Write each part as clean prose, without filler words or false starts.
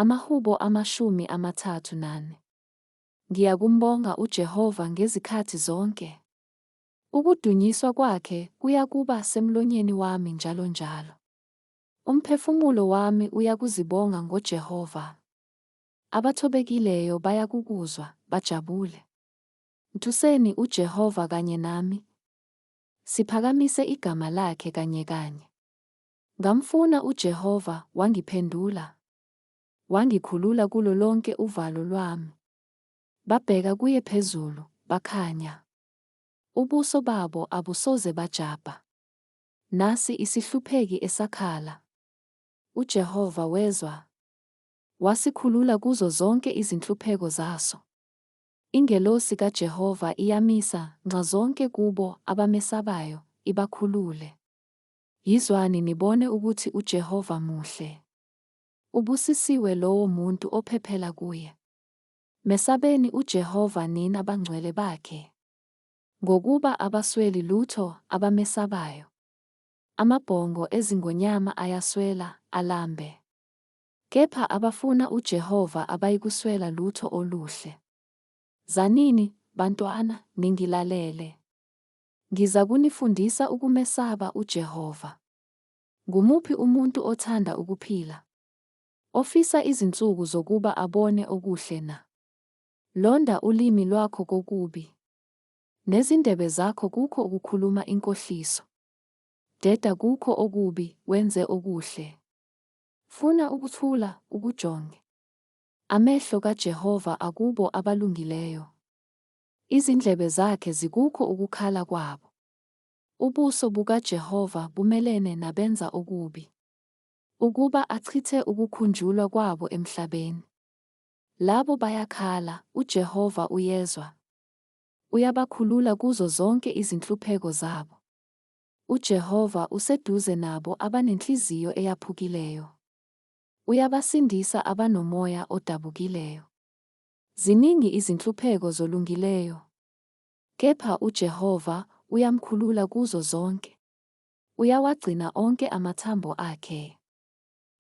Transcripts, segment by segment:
Amahubo 34. Ngiyakumbonga uJehova ngezikhathi zonke. Ukudunyiswa kwakhe kuyakuba semlonyeni wami njalonjalo. Umphefumulo wami uyakuzibonga ngoJehova. Abathobekileyo bayakukuzwa, bajabule. Mthuseni uJehova kanye nami. Siphakamise igama lakhe kanye. Ngamfuna uJehova, wangiphendula. Wangikhulula kulo lonke uvalo lwami. Babheka kuye phezulu, bakhanya. Ubuso babo abusoze bajabha. Nasi isihlupheki esakhala. uJehova wezwa. Wasikhulula kuzo zonke izinhlupheko zaso. Ingelosi kaJehova iyamisa nxa zonke kubo abamesabayo, ibakhulule. Yizwani nibone ukuthi uJehova muhle. Ubusisiwe lowo muntu ophephela kuye. Mesabeni uJehova nina bangcwele bakhe. Ngokuba abasweli lutho abamesabayo. Amabhongo ezingonyama ayaswela, alambe. Kepha abafuna uJehova abayikuswela lutho oluhle. Zanini, bantwana, ningilalele. Ngiza kunifundisa ukumesaba uJehova. Ngumuphi umuntu othanda ukuphila? Ofisa izinsuku zokuba abone okuhle na? Londa ulimi lwakho kokubi. Nezindebe zakho kukho ukukhuluma inkohliso. Deda kukho okubi, wenze okuhle. Funa ukuthula, ukujonge. Amehlo kaJehova akubo abalungileyo. Izindlebe zakhe zikukho ukukhala kwabo. Ubuso bukaJehova bumelene nabenza okubi. Ukuba achithe ukukhunjulwa kwabo emhlabeni. Labo bayakhala, uJehova uyezwa. Uyabakhulula kuzo zonke izinhlupheko zabo. uJehova useduze nabo abanenhliziyo eyaphukileyo. Uyabasindisa abanomoya odabukileyo. Ziningi izinhlupheko zolungileyo. Kepha uJehova uyamkhulula kuzo zonke. Uyawagcina onke amathambo akhe.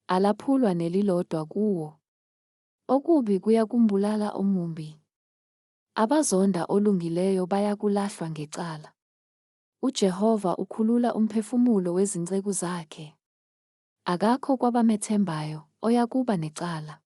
Alaphulwa nelilodwa kuwo. Okubi kuyakumbulala omumbi. Abazonda olungileyo bayakulahlwa ngecala. uJehova ukhulula umphefumulo wezinceku zakhe. Akakho kwabamethembayo oyakuba necala.